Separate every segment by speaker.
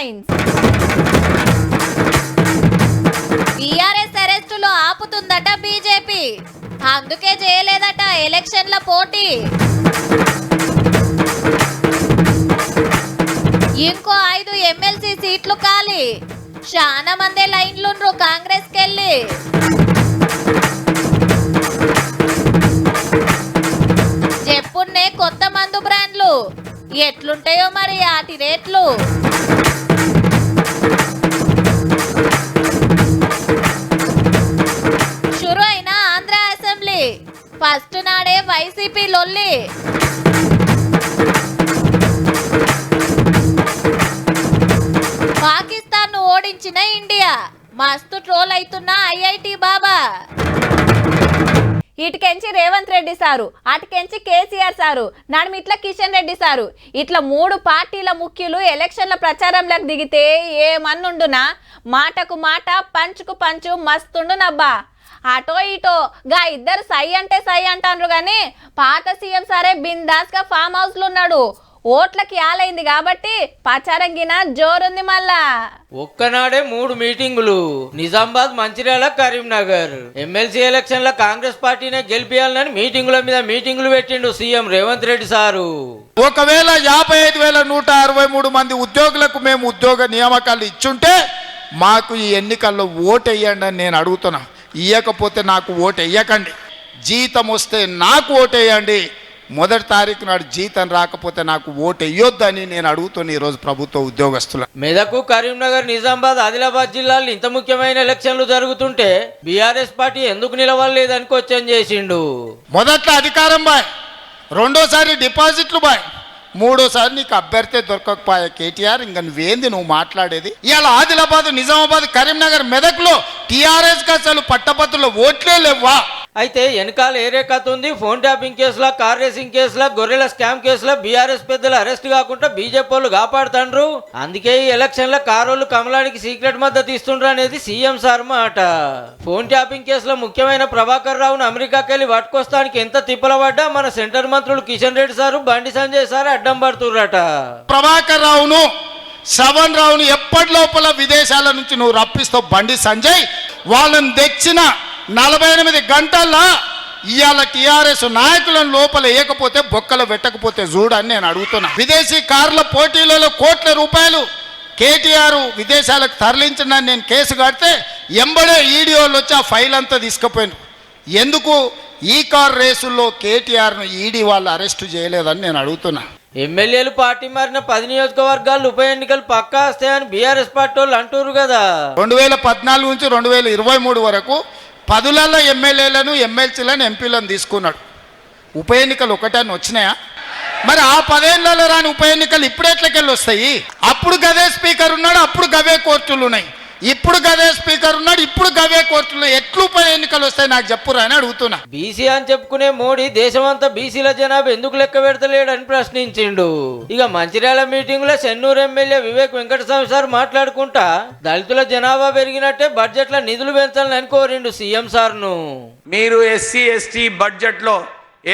Speaker 1: Headlines. TRS అరెస్టులో ఆపుతుందట BJP, అందుకే చేయలేదట ఎలక్షన్ల పోటీ. ఇంకో 5 ఎమ్మెల్సీ సీట్లు ఖాళీ, చాలా మంది లైన్లుండ్రు కాంగ్రెస్ కెళ్ళి. చెప్పున్నే కొత్త మందు బ్రాండ్లు ఎట్లుంటాయో మరి వాటి రేట్లు. షురు అయిన ఆంధ్ర అసెంబ్లీ, ఫస్ట్ నాడే వైసీపీ లొల్లి. పాకిస్తాన్ ను ఓడించిన ఇండియా, మస్తు ట్రోల్ అవుతున్న ఐఐటి బాబా.
Speaker 2: ఇటుకెంచి రేవంత్ రెడ్డి సారు, అటుకెంచి కేసీఆర్ సారు, నడుమిట్ల కిషన్ రెడ్డి సారు, ఇట్లా 3 పార్టీల ముఖ్యులు ఎలక్షన్ల ప్రచారంలోకి దిగితే ఏమన్నుండునా, మాటకు మాట పంచుకు పంచు మస్తుండునబ్బా. అటో ఇటో గా ఇద్దరు సై అంటే సై అంటారు కానీ పాత సీఎం సరే బిందాస్ గా ఫామ్ హౌస్ లో ఉన్నాడు. ఓట్లకి ఆలైంది కాబట్టి పచారంగిన జోరుంది. మళ్ళా
Speaker 3: ఒక్కనాడే 3 మీటింగులు, నిజామాబాద్, మంచిర్యాల, కరీంనగర్. ఎమ్మెల్సీ ఎలక్షన్ లో కాంగ్రెస్ పార్టీనే గెలిపియాలని మీటింగుల మీద మీటింగులు పెట్టిండు సీఎం రేవంత్ రెడ్డి సారు.
Speaker 4: ఒకవేళ 55,163 మంది ఉద్యోగులకు మేము ఉద్యోగ నియామకాలు ఇచ్చుంటే మాకు ఈ ఎన్నికల్లో ఓటు వేయండి అని నేను అడుగుతున్నా. ఇయ్యకపోతే నాకు ఓటు వేయకండి. జీతం వస్తే నాకు ఓటు వేయండి. మొదటి తారీఖు నాడు జీతం రాకపోతే నాకు ఓటు వేయొద్దని నేను అడుగుతున్నా ఈరోజు ప్రభుత్వ ఉద్యోగస్తులు.
Speaker 3: మెదకు, కరీంనగర్, నిజామాబాద్, ఆదిలాబాద్ జిల్లాల్లో ఇంత ముఖ్యమైన ఎలక్షన్లు జరుగుతుంటే బీఆర్ఎస్ పార్టీ ఎందుకు నిలవలేదని క్వశ్చన్ చేసిండు.
Speaker 4: మొదట్లో అధికారం బాయ్, రెండోసారి డిపాజిట్లు బాయ్, మూడోసారి నీకు అభ్యర్థి దొరకకపోయా కేటీఆర్. ఇంకా నువ్వేంది నువ్వు మాట్లాడేది? ఇవాళ ఆదిలాబాద్, నిజామాబాద్, కరీంనగర్, మెదక్లో టీఆర్ఎస్ కి అసలు పట్టపత్రుల ఓట్లే లేవా?
Speaker 3: అయితే వెనకాల ఏరే కథ ఉంది. ఫోన్ ట్యాపింగ్ కేసులా, కార్ రేసింగ్ కేసులా, గొర్రెల స్కామ్ కేసులా బీఆర్ఎస్ పెద్దలు అరెస్ట్ కాకుండా బీజేపీ వాళ్ళు కాపాడుతాండ్రు. అందుకే ఈ ఎలక్షన్ల కారోళ్ళు కమలానికి సీక్రెట్ మద్దతు ఇస్తుండ్రు అనేది సీఎం సార్ మాట. ఫోన్ ట్యాపింగ్ కేసులో ముఖ్యమైన ప్రభాకర్ రావును అమెరికాకి వెళ్ళి పట్టుకొస్తానికి ఎంత తిప్పల పడ్డా మన సెంటర్ మంత్రులు కిషన్ రెడ్డి సారు, బండి సంజయ్ సార్ అడ్డం పడుతుర్రట.
Speaker 4: ప్రభాకర్ రావును, శ్రవణ్ రావును ఎప్పటి లోపల విదేశాల నుంచి నువ్వు రప్పిస్తావు బండి సంజయ్. వాళ్ళని తెచ్చిన 48 గంటల్లో ఇవాళ టీఆర్ఎస్ నాయకులను లోపల వేయకపోతే బొక్కలు పెట్టకపోతే చూడని నేను అడుగుతున్నా. విదేశీ కార్ల పోటీలలో కోట్ల రూపాయలు కేటీఆర్ విదేశాలకు తరలించిన నేను కేసు కడితే ఎంబడే ఈడీఓలు వచ్చి ఆ ఫైల్ అంతా తీసుకుపోయాను. ఎందుకు ఈ కార్ రేసుల్లో కేటీఆర్ను ఈడీ వాళ్ళు అరెస్టు చేయలేదని నేను అడుగుతున్నా.
Speaker 3: ఎమ్మెల్యేలు పార్టీ మారిన 10 నియోజకవర్గాలు ఉప ఎన్నికలు పక్కా వస్తాయని బీఆర్ఎస్ పార్టీ వాళ్ళు అంటారు కదా.
Speaker 4: 2014 నుంచి 2023 వరకు 10లలో ఎమ్మెల్యేలను, ఎమ్మెల్సీలను, ఎంపీలను తీసుకున్నాడు. ఉప ఎన్నికలు ఒకటాన్ని వచ్చినాయా? మరి ఆ 10 ఏళ్లలో రాని ఉప ఎన్నికలు ఇప్పుడు ఎట్లకెళ్ళి వస్తాయి? అప్పుడు గదే స్పీకర్ ఉన్నాడు, అప్పుడు గవే కోర్టులు ఉన్నాయి. ఇప్పుడు గదే స్పీకర్ ఉన్నాడు, ఇప్పుడు గవే కోర్టులు. ఎట్లు ఉప ఎన్నికలు వస్తాయి నాకు చెప్పురా అని అడుగుతున్నా.
Speaker 3: బీసీ అని చెప్పుకునే మోడీ దేశమంతా బీసీల జనాభా ఎందుకు లెక్క పెడతలేడని ప్రశ్నించిండు. ఇక మంచిర్యాల మీటింగ్ లో చెన్నూరు ఎమ్మెల్యే వివేక్ వెంకటస్వామి సార్ మాట్లాడుకుంటా దళితుల జనాభా పెరిగినట్టే బడ్జెట్ లో నిధులు పెంచాలని కోరిండు సీఎం సార్ ను.
Speaker 5: మీరు ఎస్సీ ఎస్టీ బడ్జెట్ లో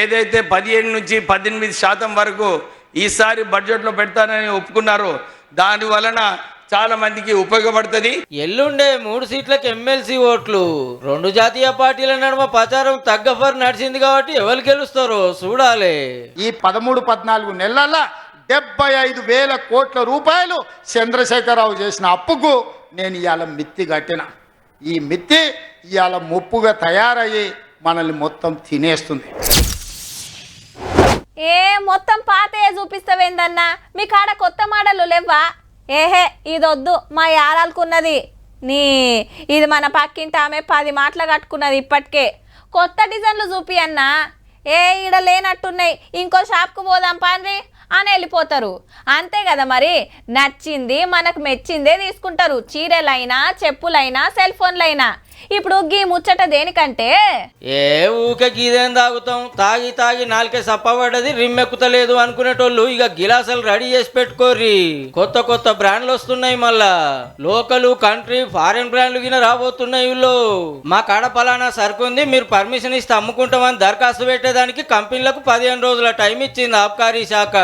Speaker 5: ఏదైతే 17 నుంచి 18% వరకు ఈసారి బడ్జెట్ లో పెడతానని ఒప్పుకున్నారో దాని వలన చాలా మందికి ఉపయోగపడుతుంది.
Speaker 3: ఎల్లుండే 3 సీట్లకు ఎమ్మెల్సీ ఓట్లు. 2 జాతీయ పార్టీల నడుమ ప్రచారం తగ్గఫర్ నడిచింది కాబట్టి ఎవరు గెలుస్తారో చూడాలి.
Speaker 4: ఈ 13-14 నెలల 75,000 కోట్ల రూపాయలు చంద్రశేఖరరావు చేసిన అప్పుకు నేను ఇవాళ మిత్తి కట్టిన. ఈ మిత్తి ఇవాళ ముప్పుగా తయారయ్యి మనల్ని మొత్తం తినేస్తుంది.
Speaker 2: మొత్తం పాతయే చూపిస్తావేందన్నా? మీ కాడ కొత్త మోడలు లేవా? ఏహే ఇదొద్దు, మా యారాలకున్నది. ఇది మన పక్కింటి ఆమె 10 మాటలు కట్టుకున్నది. ఇప్పటికే కొత్త డిజైన్లు చూపి అన్నా. ఈడ లేనట్టున్నాయి, ఇంకో షాప్కు పోదాం పాన్రి అని వెళ్ళిపోతారు. అంతే కదా మరి, నచ్చింది మనకు మెచ్చిందే తీసుకుంటారు. చీరలైనా, చెప్పులైనా, సెల్ ఫోన్లైనా. ఇప్పుడు గీ ముచ్చట దేనికంటే
Speaker 3: ఏ ఊకే గీదేం తాగుతాం, తాగి తాగి నాలుకే సప్పబడ్డది రిమ్మెక్కుతలేదు అనుకునేటోళ్ళు ఇక గిలాసులు రెడీ చేసి పెట్టుకోర్రి. కొత్త కొత్త బ్రాండ్లు వస్తున్నాయి, మళ్ళా లోకల్ కంట్రీ ఫారెన్ బ్రాండ్లు గిన రాబోతున్నాయి. వీళ్ళు మా కాడ పలానా సరుకు ఉంది, మీరు పర్మిషన్ ఇస్తే అమ్ముకుంటామని దరఖాస్తు పెట్టేదానికి కంపెనీలకు 15 రోజుల టైం ఇచ్చింది ఆబ్కారీ శాఖ.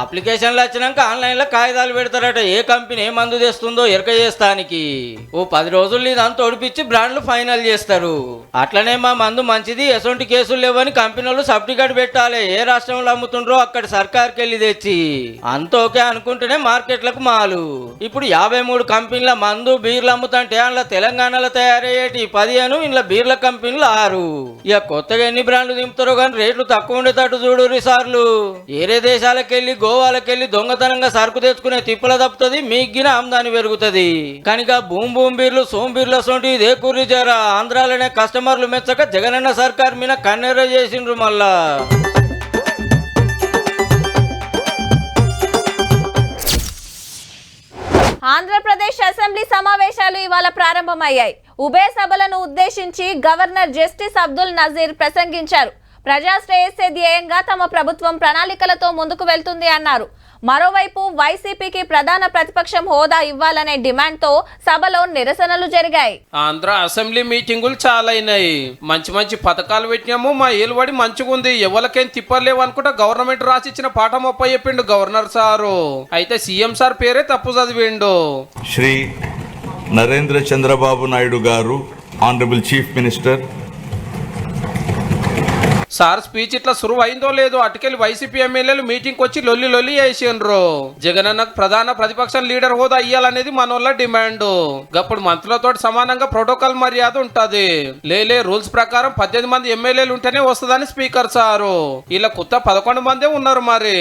Speaker 3: అప్లికేషన్లు వచ్చినాక ఆన్లైన్ లో కాగితాలు పెడతారట, ఏ కంపెనీ ఏ మందు తెస్తుందో ఎరక చేస్తానికి. ఓ 10 రోజులు ఇదంతా ఒడిపించి బ్రాండ్లు ఫైనల్ చేస్తారు. అట్లనే మా మందు మంచిది, ఎటువంటి కేసులు లేవని కంపెనీలు సర్టిఫికేట్ పెట్టాలి. ఏ రాష్ట్రంలో అమ్ముతుండ్రో అక్కడ సర్కార్కి వెళ్ళి తెచ్చి అంత ఓకే అనుకుంటేనే మార్కెట్లకు మాలు. ఇప్పుడు 53 కంపెనీల మందు బీర్లు అమ్ముతుంటే అందులో తెలంగాణలో తయారయ్యేటి 15, ఇంట్లో బీర్ల కంపెనీలు 6. ఇక కొత్తగా ఎన్ని బ్రాండ్లు దింపుతారో కానీ రేట్లు తక్కువ ఉండేటట్టు చూడు సార్లు. ఏరే దేశాలకెళ్ళి గోవాలకెళ్ళి దొంగతనంగా సరుకు తెచ్చుకునే తిప్పల తప్పుతుంది, మీగిన ఆమ్దాని పెరుగుతుంది. కనుక బూమ్ బూమ్ బీర్లు సోమ్ బీర్లు సోంటి ఇదే కూర్రి జరా ఆంధ్రాలోనే కస్టమర్లు మెచ్చక జగనన్న సర్కార్ మీద కన్నెర చేసిండ్రు. మళ్ళా
Speaker 2: ఆంధ్రప్రదేశ్ అసెంబ్లీ సమావేశాలు ఇవాళ ప్రారంభమయ్యాయి. ఉభయ సభలను ఉద్దేశించి గవర్నర్ జస్టిస్ అబ్దుల్ నజీర్ ప్రసంగించారు. ప్రజాశ్రేయస్సే ధ్యేయంగా తమ ప్రభుత్వం ప్రణాళికలతో ముందుకు వెళ్తుంది అన్నారు. మరోవైపు వైసీపీకి ప్రధాన ప్రతిపక్షం హోదా ఇవ్వాలనే డిమాండ్తో సభలో నిరసనలు జరిగాయి.
Speaker 6: ఆంధ్ర అసెంబ్లీ మీటింగులు చాలా అయినాయి, మంచి మంచి పథకాలు పెట్టినాము, మా ఏలుబడి మంచిగుంది, ఎవరికేం తిప్పలేవు అనుకుంటా గవర్నమెంట్ రాసిచ్చిన పాఠం ఒప్ప చెప్పిండు గవర్నర్ సారు. అయితే సీఎం సార్ పేరే తప్పు చదివిండు.
Speaker 7: శ్రీ నరేంద్ర చంద్రబాబు నాయుడు గారు, honourable chief minister.
Speaker 6: Sir speech ఇట్లా సురువు అయిందో లేదో అటుకెళ్ళి వైసీపీ ఎమ్మెల్యేలు మీటింగ్ వచ్చి లొల్లి లొల్లి చేసిండ్రు. జగనన్నకు ప్రధాన ప్రతిపక్షం లీడర్ హోదా ఇయ్యాలనేది మనోళ్ళ డిమాండ్. గప్పుడు మంత్రులతో సమానంగా ప్రోటోకాల్ మర్యాద ఉంటది. లేలే రూల్స్ ప్రకారం 18 మంది ఎమ్మెల్యేలు ఉంటేనే వస్తుందని స్పీకర్ సారు. ఇలా కొత్త 11 మందే ఉన్నారు. మరి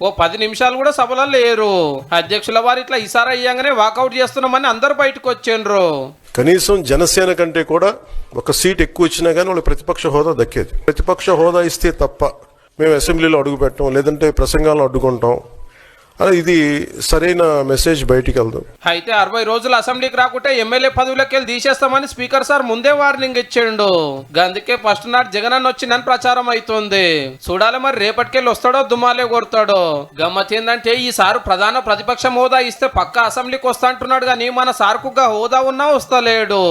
Speaker 6: ఓ 10 నిమిషాలు కూడా సభలో లేరు. అధ్యక్షుల వారు ఇట్లా ఇసారా అయ్యాంగానే వాకౌట్ చేస్తున్నామని అందరు బయటకు వచ్చిండ్రు.
Speaker 8: కనీసం జనసేన కంటే కూడా ఒక సీట్ ఎక్కువ ఇచ్చినా కానీ వాళ్ళకి ప్రతిపక్ష హోదా దక్కేది. ప్రతిపక్ష హోదా ఇస్తే తప్ప మేము అసెంబ్లీలో అడుగు పెట్టాం, లేదంటే ప్రసంగాలను అడ్డుకుంటాం. ఇది సరైన మెసేజ్ బయటికి వెళ్దాం.
Speaker 6: అయితే 60 రోజులు అసెంబ్లీకి రాకుంటే ఎమ్మెల్యే పదవులకి వెళ్ళి తీసేస్తామని స్పీకర్ సార్ ముందే వార్నింగ్ ఇచ్చిండు. అందుకే ఫస్ట్ నాడు జగనన్న వచ్చిందని ప్రచారం అవుతుంది. చూడాలి మరి రేపటికెళ్ళి వస్తాడో దుమాలే కొడతాడో. గమ్మత్ ఏంటంటే ఈ సారు ప్రధాన ప్రతిపక్షం హోదా ఇస్తే పక్క అసెంబ్లీకి వస్తా అంటున్నాడు, కానీ మన సార్కుగా హోదా ఉన్నా వస్తలేడు.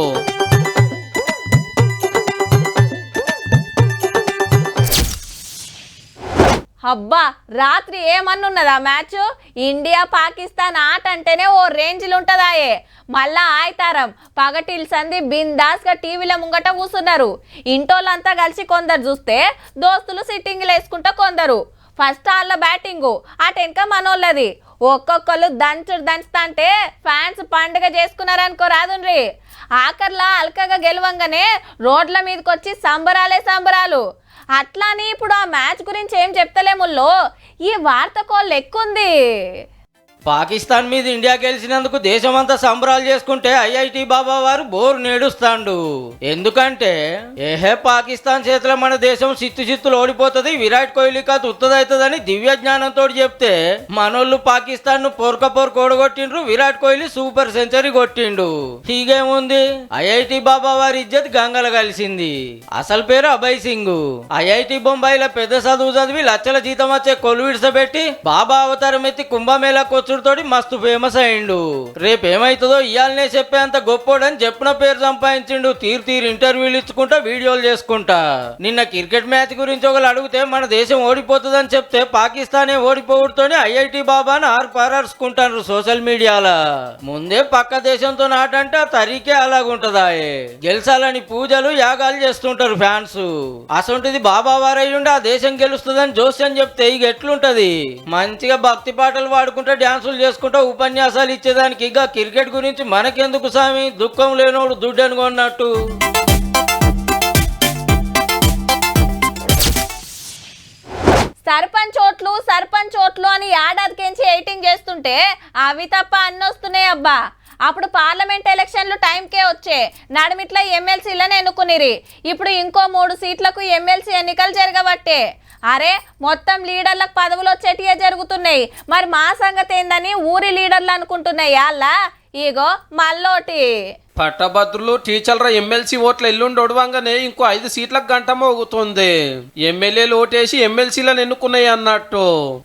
Speaker 2: అబ్బా రాత్రి ఏమన్నున్నదా మ్యాచ్? ఇండియా పాకిస్తాన్ ఆట అంటేనే ఓ రేంజ్లు ఉంటదాయే. మళ్ళా ఆయతారం పగటిల్ సంధి బిందాస్గా టీవీల ముంగట కూసున్నారు. ఇంటోళ్ళంతా కలిసి కొందరు చూస్తే దోస్తులు సిట్టింగ్లు వేసుకుంటా కొందరు. ఫస్ట్ వాళ్ళ బ్యాటింగు అటు వెనక మనోళ్ళది. ఒక్కొక్కరు దంచుతా అంటే ఫ్యాన్స్ పండుగ చేసుకున్నారనుకో రాదుండ్రి. ఆఖర్లా అల్కగా గెలవంగానే రోడ్ల మీదకి వచ్చి సంబరాలు. అట్లాని ఇప్పుడు ఆ మ్యాచ్ గురించి ఏం చెప్తలేముల్లో ఈ వార్త కోళ్ళు ఎక్కుంది.
Speaker 3: పాకిస్తాన్ మీద ఇండియా గెలిచినందుకు దేశమంతా సంబరాలు చేసుకుంటే ఐఐటి బాబా వారు బోరు నేడుస్తాండు. ఎందుకంటే పాకిస్తాన్ చేతిలో మన దేశం చిత్తులు ఓడిపోతుంది, విరాట్ కోహ్లీ కాదు ఉత్తదవుతుందని దివ్య జ్ఞానంతో చెప్తే మనోళ్ళు పాకిస్తాన్ ను పొరక ఓడగొట్టిండ్రు. విరాట్ కోహ్లీ సూపర్ సెంచరీ కొట్టిండు. హీగేముంది, ఐఐటి బాబా వారి ఇజ్జత్ గంగల కలిసింది. అసలు పేరు అభయ్ సింగ్. ఐఐటి బొంబాయిలో పెద్ద చదువు చదివి లక్షల జీతం వచ్చే కొలువిడ్సబెట్టి బాబా అవతారం ఎత్తి కుంభమేళాకు తోటి మస్తు ఫేమస్ అయిండు. రేపేమైతుందో ఇయాలనే చెప్పేంత గొప్పోడని చెప్పిన పేరు సంపాదించిండు. తీరు ఇంటర్వ్యూలు ఇచ్చుకుంటా వీడియోలు చేసుకుంటా. నిన్న క్రికెట్ మ్యాచ్ గురించి ఒకరు అడిగితే మన దేశం ఓడిపోతుందని చెప్తే పాకిస్తానే ఓడిపోవడంతోనే ఐఐటి బాబాను ఆర్పారర్చుకుంటారు సోషల్ మీడియాలో. ముందే పక్క దేశంతో నాటంటే ఆ తరీకే అలాగుంటదా. గెలిచాలని పూజలు యాగాలు చేస్తుంటారు ఫ్యాన్స్. అసొంటిది బాబా వారయ్యుండి ఆ దేశం గెలుస్తుందని జోస్యం చెప్తే ఇక ఎట్లుంటది. మంచిగా భక్తి పాటలు పాడుకుంటా డ్యాన్స్ చేసుకుంటా ఉపన్యాసాలు ఇచ్చేదానికి ఇక క్రికెట్ గురించి మనకెందుకు సామి, దుఃఖం లేనోడు దుడ్డని కొన్నట్టు.
Speaker 2: సర్పంచ్ ఓట్లు అని ఏడాదికించి ఎయిటింగ్ చేస్తుంటే అవి తప్ప అన్ని వస్తున్నాయి అబ్బా. అప్పుడు పార్లమెంట్ ఎలక్షన్లు టైంకే వచ్చే నడుమిట్లా ఎమ్మెల్సీలను ఎన్నుకునిరి. ఇప్పుడు ఇంకో 3 సీట్లకు ఎమ్మెల్సీ ఎన్నికలు జరగబట్టే. అరే మొత్తం లీడర్లకు పదవులు వచ్చేటియే జరుగుతున్నాయి, మరి మా సంగతి ఏందని ఊరి లీడర్లు అనుకుంటున్నాయి. అలా ఇగో మళ్ళోటి
Speaker 6: పట్టభద్రులు టీచర్ల ఎమ్మెల్సీ ఓట్ల ఎల్లుండి ఒడవంగానే ఇంకో 5 సీట్లకు గంట మోగుతుంది. ఎమ్మెల్యేలు ఓటేసి ఎమ్మెల్సీలను ఎన్నుకున్నాయి అన్నట్టు.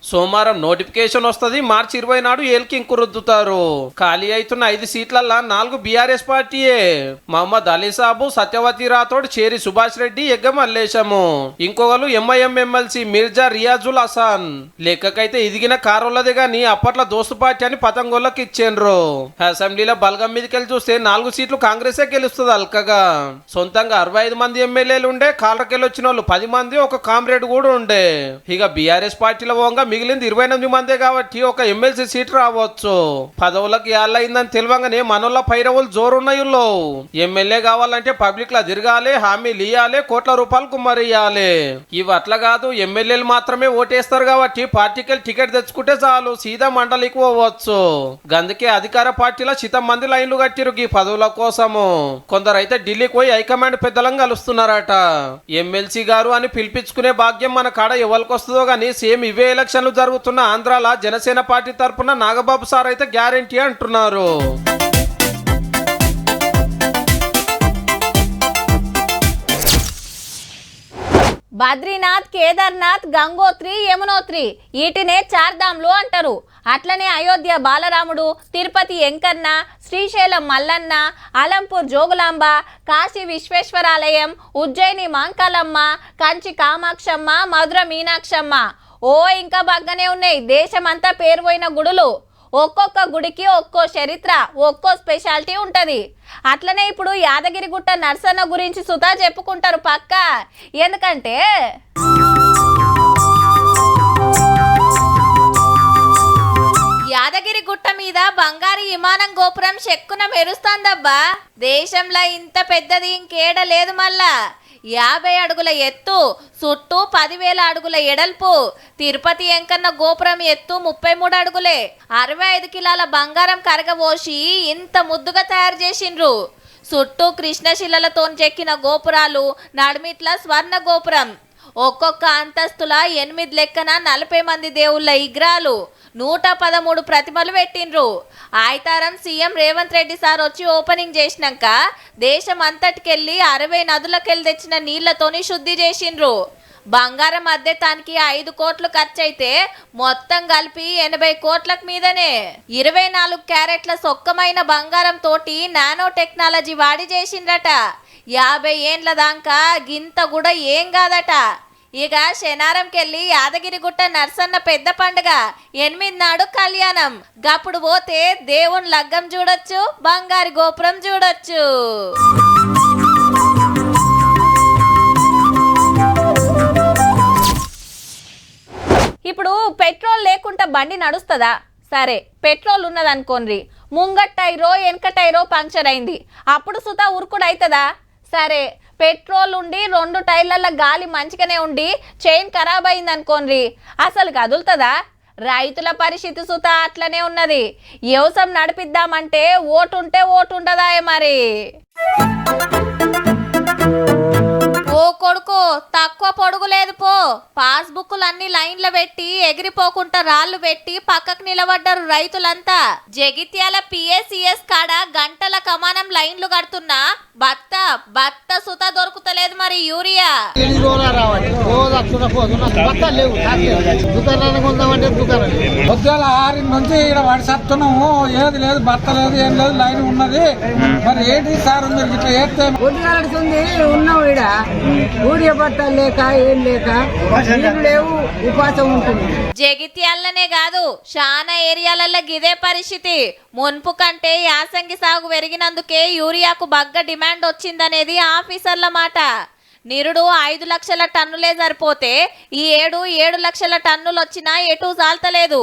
Speaker 6: సోమవారం నోటిఫికేషన్ వస్తుంది. మార్చి 20 నాడు ఏలికి ఇంకు రుద్దుతారు. ఖాళీ అవుతున్న 5 సీట్లల్లా 4 బీఆర్ఎస్ పార్టీయే. మహమ్మద్ అలీ సాబు, సత్యవతి రాథోడ్, చేరి సుభాష్ రెడ్డి, ఎగ్గ మల్లేశము. ఇంకొకరు ఎంఐఎం ఎమ్మెల్సీ మిర్జా రియాజుల్ హసన్. లెక్కకైతే ఎదిగిన కారులదే గాని అప్పట్లో దోస్తు పార్టీ అని పతంగోళ్ళకి ఇచ్చిండ్రు. అసెంబ్లీలో బలగం మీదకెళ్ళి చూస్తే 4 సీట్లు కాంగ్రెసే గెలుస్తుంది అల్కగా. సొంతంగా 65 మంది ఎమ్మెల్యేలు ఉండే, కాళ్ళకెళ్ళి వచ్చిన వాళ్ళు 10 మంది, ఒక కామ్రేడ్ కూడా ఉండే. ఇక బీఆర్ఎస్ పార్టీలో పోగా మిగిలింది 28 మందే కాబట్టి ఒక ఎమ్మెల్సీ సీట్ రావచ్చు. పదవులకు ఏళ్ళయిందని తెలియంగానే మనోళ్ళ పైరవులు జోరున్నాయుల్లో. ఎమ్మెల్యే కావాలంటే పబ్లిక్ లా తిరగాలి, హామీలు ఇయ్యాలి, కోట్ల రూపాయలు కుమ్మరియాలి. ఇవి అట్లా కాదు, ఎమ్మెల్యేలు మాత్రమే ఓటేస్తారు కాబట్టి పార్టీకి టికెట్ తెచ్చుకుంటే చాలు, సీదా మండలికి పోవచ్చు. అందుకే అధికార పార్టీలో 100 మంది లైన్లు కట్టిరు ఈ పదవుల కోసము. కొందరు అయితే ఢిల్లీకి పోయి హైకమాండ్ పెద్దలను కలుస్తున్నారట. ఎమ్మెల్సీ గారు అని పిలిపించుకునే భాగ్యం మన కాడ ఎవరికి వస్తుందో గానీ సేమ్ ఇవే ఎలక్షన్లు జరుగుతున్న ఆంధ్రాల జనసేన పార్టీ తరఫున నాగబాబు సార్ అయితే గ్యారెంటీ అంటున్నారు.
Speaker 2: బద్రీనాథ్, కేదార్నాథ్, గంగోత్రి, యమునోత్రి వీటినే చార్ధాంలు అంటారు. అట్లనే అయోధ్య బాలరాముడు, తిరుపతి వెంకన్న, శ్రీశైలం మల్లన్న, అలంపూర్ జోగులాంబ, కాశీ విశ్వేశ్వరాలయం, ఉజ్జయిని మాంకాలమ్మ, కంచి కామాక్షమ్మ, మధుర మీనాక్షమ్మ, ఇంకా బాగానే ఉన్నాయి. దేశమంతా పేరు పోయిన గుడులు. ఒక్కొక్క గుడికి ఒక్కో చరిత్ర, ఒక్కో స్పెషాలిటీ ఉంటది. అట్లనే ఇప్పుడు యాదగిరిగుట్ట నర్సన్న గురించి సుతా చెప్పుకుంటారు పక్క. ఎందుకంటే
Speaker 1: యాదగిరి గుట్ట మీద బంగారు విమానం గోపురం చెక్కున మెరుస్తాందబ్బా. దేశంలో ఇంత పెద్దది ఇంకేడ లేదు. మళ్ళా 50 అడుగుల ఎత్తు, చుట్టూ 10,000 అడుగుల ఎడల్పు. తిరుపతి వెంకన్న గోపురం ఎత్తు 33 అడుగులే. 65 కిలోల బంగారం కరగబోసి ఇంత ముద్దుగా తయారు చేసిండ్రు. చుట్టూ కృష్ణశిలలతో చెక్కిన గోపురాలు, నడుమిట్ల స్వర్ణ గోపురం. ఒక్కొక్క అంతస్తుల 8 లెక్కన 40 మంది దేవుళ్ళ విగ్రహాలు, 113 ప్రతిమలు పెట్టిండ్రు. ఆయితారం సీఎం రేవంత్ రెడ్డి సార్ వచ్చి ఓపెనింగ్ చేసినాక దేశం అంతటికెళ్ళి 60 నదులకెళ్ళి తెచ్చిన నీళ్లతోని శుద్ధి చేసిండ్రు. బంగారం అద్దెతానికి 5 కోట్లు ఖర్చు అయితే మొత్తం కలిపి 80 కోట్లకు మీదనే. 24 క్యారెట్ల సొక్కమైన బంగారం తోటి నానో టెక్నాలజీ వాడి చేసిండ్రట. 50 ఏండ్ల దాకా గింత కూడా ఏం కాదట. ఇక శనారంకెళ్ళి యాదగిరిగుట్ట నర్సన్న పెద్ద పండుగ 8 నాడు కళ్యాణం. గప్పుడు పోతే దేవుని లగ్గం చూడొచ్చు, బంగారు గోపురం చూడొచ్చు.
Speaker 2: ఇప్పుడు పెట్రోల్ లేకుండా బండి నడుస్తుందా? సరే, పెట్రోల్ ఉన్నదనుకోండి, ముంగట్ టైరో వెనక టైరో పంక్చర్ అయింది, అప్పుడు సుతా ఉరుకుడు అవుతుందా? సరే, పెట్రోల్ ఉండి 2 టైర్ల గాలి మంచిగానే ఉండి చైన్ ఖరాబ్ అయింది అనుకోండి, అసలు కదులుతుందా? రైతుల పరిస్థితి సుతా అట్లనే ఉన్నది. వ్యవసాయం నడిపిద్దామంటే ఓటుంటే ఓటు ఉండదా మరి?
Speaker 1: ఓ కొడుకు, తక్కువ పొడుగు లేదు పో. పాస్బుక్లు అన్ని లైన్లో పెట్టి ఎగిరిపోకుండా రాళ్లు పెట్టి పక్కకు నిలబడ్డారు రైతులంతా. జగిత్యాల పిఎస్సిఎస్ కాడ గంటల కమానం లైన్లు కడుతున్నా బత్త సుత దొరుకుతలేదు. మరి యూరియా
Speaker 9: పొద్దుల 6 నుంచి ఇక్కడ వడిసత్తున్నాము. ఏది లేదు, బత్త లేదు, ఏం లేదు, లైన్ ఉన్నది. మరి ఏంటి సార్ మీరు ఇట్లా చేస్తే
Speaker 10: ఉన్నావు ఈడ ఊడియ బట్టలు లేక ఏం లేక నీళ్లు లేవు, ఉపాసం ఉంటుంది.
Speaker 1: జగిత్యాలనే కాదు, చాలా ఏరియాలలో గిదే పరిస్థితి. మున్పు కంటే యాసంగి సాగు పెరిగినందుకే యూరియాకు బగ్గ డిమాండ్ వచ్చిందనేది ఆఫీసర్ల మాట. నిరుడు 5 లక్షల టన్నులే సరిపోతే ఈ 7 లక్షల టన్నులు వచ్చినా ఎటు చాలతలేదు.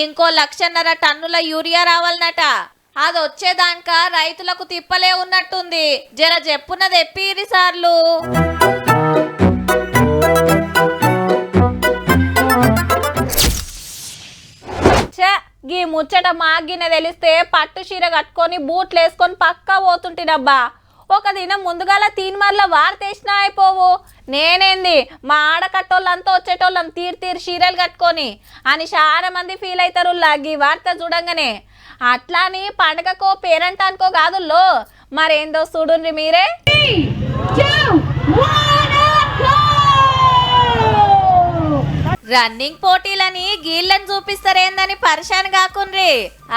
Speaker 1: ఇంకో 1.5 టన్నుల యూరియా రావాలన్నట. అది వచ్చేదాక రైతులకు తిప్పలే ఉన్నట్టుంది. జర చెప్పున్నది ఎప్పిరి సార్లు.
Speaker 2: గీ ముచ్చట మాగిన తెలిస్తే పట్టు చీర కట్టుకొని బూట్లు వేసుకొని పక్కా పోతుంటినబ్బా. ఒక దినం ముందుగాల తీన్మార్ల వార్తేసినా అయిపోవు. నేనేంది మా ఆడకట్టోళ్ళంతా వచ్చేటోళ్ళం తీరు చీరలు కట్టుకొని అని చాలా మంది ఫీల్ అవుతారు ఈ వార్త చూడంగానే. అట్లా అని పండగకో పేరంటానికో కాదుల్లో, మరేందో చూడుండ్రి మీరే.
Speaker 1: రన్నింగ్ పోటీలని గీళ్ళని చూపిస్తారేందని పరిశాన్ కాకుండ్రి.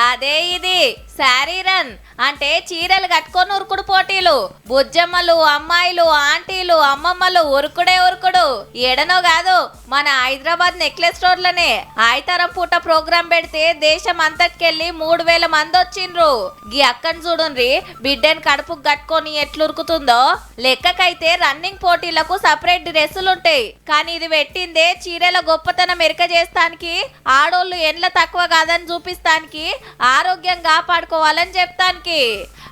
Speaker 1: అదే ఇది శారీ రన్ అంటే చీరలు కట్టుకొని ఉరుకుడు పోటీలు. బుజ్జమ్మలు, అమ్మాయిలు, ఆంటీలు, అమ్మమ్మలు ఉరుకుడే ఉరుకుడు. ఎడనో కాదు మన హైదరాబాద్ నెక్లెస్ రోడ్లనే ఆయితరం పూట ప్రోగ్రాం పెడితే దేశం అంతటికెళ్ళి 3000 మంది వచ్చిండ్రు. గీ అక్కని చూడుండ్రి బిడ్డని కడుపుకు కట్టుకొని ఎట్లురుకుతుందో. లెక్కకైతే రన్నింగ్ పోటీలకు సపరేట్ డ్రెస్సులుంటాయి, కానీ ఇది పెట్టిందే చీరల గొప్పతనం ఎరక చేస్తానికి, ఆడోళ్ళు ఎండ్ల తక్కువ కాదని చూపిస్తానికి, ఆరోగ్యం కాపాడుకోవాలని చెప్తానికి.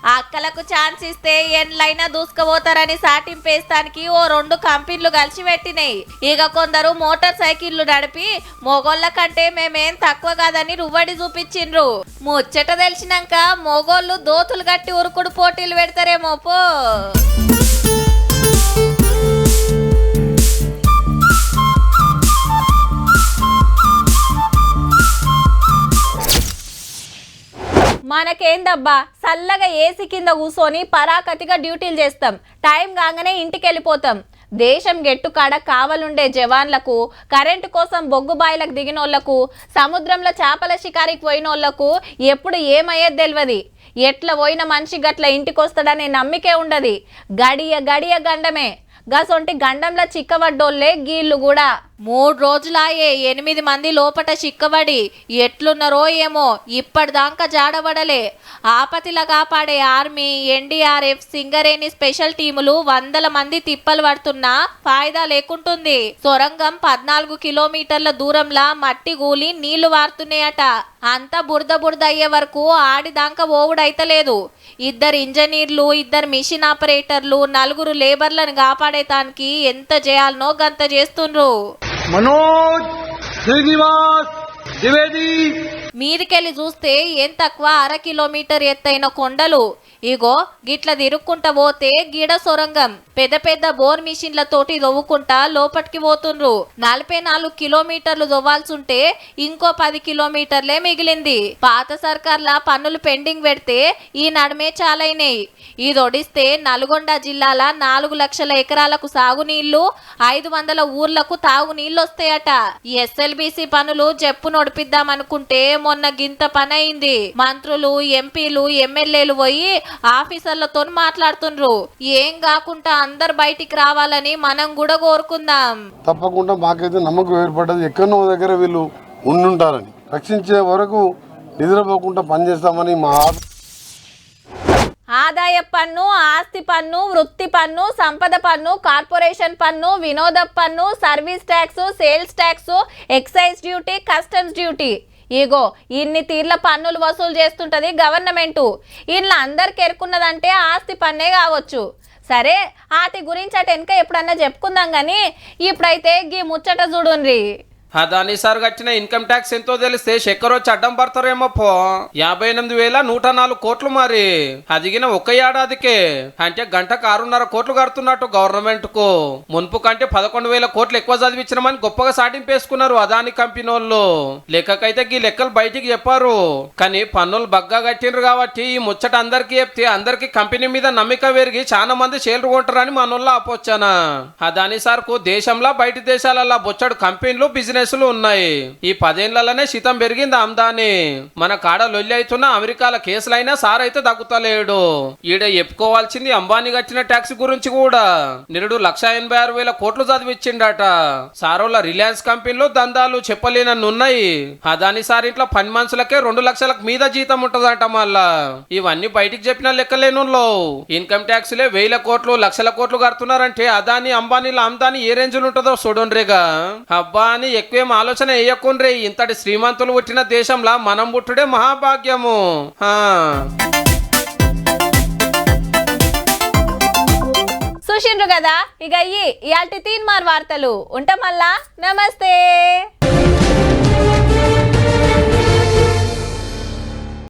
Speaker 1: ఆ అక్కలకు ఛాన్స్ ఇస్తే ఎండ్లైనా దూసుకుపోతారని సాటింపేస్తానికి ఓ 2 కంపెనీలు కలిసి పెట్టినాయి. ఇక కొందరు మోటార్ సైకిళ్లు నడిపి మొగోళ్ళ కంటే మేమేం తక్కువ కాదని రువ్వడి చూపించిండ్రు. ముచ్చట తెలిసినాక మొగోళ్ళు దోతులు గట్టి ఉరుకుడు పోటీలు పెడతారేమో పో.
Speaker 2: మనకేందబ్బా చల్లగా ఏసీ కింద కూర్చొని పరాకతిగా డ్యూటీలు చేస్తాం, టైం కాగానే ఇంటికి వెళ్ళిపోతాం. దేశం గెట్టు కాడ కావలుండే జవాన్లకు, కరెంటు కోసం బొగ్గు బాయిలకు దిగినోళ్లకు, సముద్రంలో చేపల షికారికి పోయినోళ్లకు ఎప్పుడు ఏమయ్యేది తెలియదు. ఎట్లా పోయిన మనిషి గట్ల ఇంటికి వస్తాడనే నమ్మికే ఉండదు. గడియ గండమే. గసొంటి గండంలో చిక్కబడ్డోళ్లే గీళ్ళు కూడా.
Speaker 1: 3 రోజులాయే 8 మంది లోపట చిక్కబడి ఎట్లున్నారో ఏమో ఇప్పటిదాకా జాడబడలే. ఆపతిలా కాపాడే ఆర్మీ, NDRF, సింగరేణి స్పెషల్ టీములు 100 మంది తిప్పలు పడుతున్నా ఫాయిదా లేకుంటుంది. సొరంగం 14 కిలోమీటర్ల దూరంలా మట్టి గూలి నీళ్లు వారుతున్నాయట. అంతా బురద అయ్యే వరకు ఆడిదాకా ఓవుడైతలేదు. 2 ఇంజనీర్లు, 2 మిషన్ ఆపరేటర్లు, 4 లేబర్లను కాపాడేతానికి ఎంత చేయాలనో గంత చేస్తుండ్రు.
Speaker 9: మనోజ్ శ్రీనివాస్ ద్వివేది
Speaker 1: మీదికెళ్ళి చూస్తే ఏం తక్కువ 1/2 కిలోమీటర్ ఎత్తైన కొండలు. ఇగో గిట్ల తిరుక్కుంటా పోతే గీడ సొరంగం. పెద్ద బోర్ మిషన్లతోటి దొవ్వుకుంటా లోపటికి పోతుండ్రు. 44 కిలోమీటర్లు దొవ్వాల్సుంటే ఇంకో 10 కిలోమీటర్లే మిగిలింది. పాత సర్కార్ల పన్నులు పెండింగ్ పెడితే ఈ నడుమే చాలైనాయి. ఇది ఒడిస్తే నల్గొండ జిల్లాల 4 లక్షల ఎకరాలకు సాగునీళ్లు, 500 ఊర్లకు తాగునీళ్లు వస్తాయట. SLBC పనులు జప్పు నడిపిద్దామనుకుంటే మొన్న గింత పని అయింది. మంత్రులు, ఎంపీలు, ఎమ్మెల్యేలు పోయి ఆఫీసర్లతో మాట్లాడుతుండ్రు. ఏం కాకుండా అందరు బయటికి రావాలని మనం కూడా కోరుకుందాం.
Speaker 11: తప్పకుండా మాకైతే నమ్మకం ఏర్పడ్డది. ఎక్కడో దగ్గర వీళ్ళు ఉండుంటారని, రక్షించే వరకు నిద్రపోకుండా పనిచేస్తామని మా
Speaker 2: ఆదాయ పన్ను, ఆస్తి పన్ను, వృత్తి పన్ను, సంపద పన్ను, కార్పొరేషన్ పన్ను, వినోద పన్ను, service tax, sales tax, excise duty, customs duty. ఇగో ఇన్ని తీర్ల పన్నులు వసూలు చేస్తుంటది గవర్నమెంటు. ఇలా అందరికి ఎరుకున్నదంటే ఆస్తి పన్నే కావచ్చు. సరే వాటి గురించి అటు వెనక ఎప్పుడన్నా చెప్పుకుందాం కానీ ఇప్పుడైతే గీ ముచ్చట చూడుండ్రి.
Speaker 6: అదాని సార్ కట్టిన ఇన్కమ్ ట్యాక్స్ ఎంతో తెలిస్తే చక్కెరొచ్చి అడ్డం పడతారేమో పో. 58,104 కోట్లు మరి అదిగిన ఒక ఏడాదికే. అంటే గంటకు 6.5 కోట్లు కడుతున్నట్టు గవర్నమెంట్ కు. మున్పు కంటే 11,000 కోట్లు ఎక్కువ చదివించినామని గొప్పగా సాటింపేసుకున్నారు అదాని కంపెనీ వాళ్ళు. లెక్కకైతే ఈ లెక్కలు బయటికి చెప్పారు, కానీ పన్నులు బగ్గా కట్టిండ్రు కాబట్టి ఈ ముచ్చట అందరికి చెప్తే అందరికి కంపెనీ మీద నమ్మిక పెరిగి చాలా మంది షేర్లు కొంటారని మనోళ్ళు ఆపొచ్చానా. అదాని సార్ కు దేశంలో బయట దేశాలలో బొచ్చడు కంపెనీలు, బిజినెస్ ఉన్నాయి. ఈ 10 ఏళ్లలోనే శీతం పెరిగింది ఆమ్దాని. మన కాడ లొల్లి అవుతున్న అమెరికాల కేసులైనా సార్ అయితే తగ్గుతలేడు. ఈడ చెప్పుకోవాల్సింది అంబానీ కట్టిన ట్యాక్స్ గురించి కూడా. నిరుడు 1,86,000 కోట్లు చదివిచ్చిండట. సారోళ్ళ రిలయన్స్ కంపెనీలు దందాలు చెప్పలేనన్ను ఉన్నాయి. అదాని సార్ ఇంట్లో పని మనుషులకే 2 లక్షలకు మీద జీతం ఉంటదట. మళ్ళా ఇవన్నీ బయటికి చెప్పిన లెక్కలేను. ఇన్కమ్ ట్యాక్స్ లే 1,000 కోట్లు, లక్షల కోట్లు కడుతున్నారంటే అదాని, అంబానీల ఆమ్దాని ఏ రేంజ్ ఉంటుందో చూడండిగా. అబ్బా అని ఎక్కువేం ఆలోచన వేయకుండ్రే. ఇంతటి శ్రీమంతులు పుట్టిన దేశంలో మనం పుట్టుడే మహాభాగ్యము.
Speaker 2: చూసిండ్రు కదా, ఇక ఇయాల్టి తీన్మార్ వార్తలు ఉంటాం. మళ్ళా నమస్తే.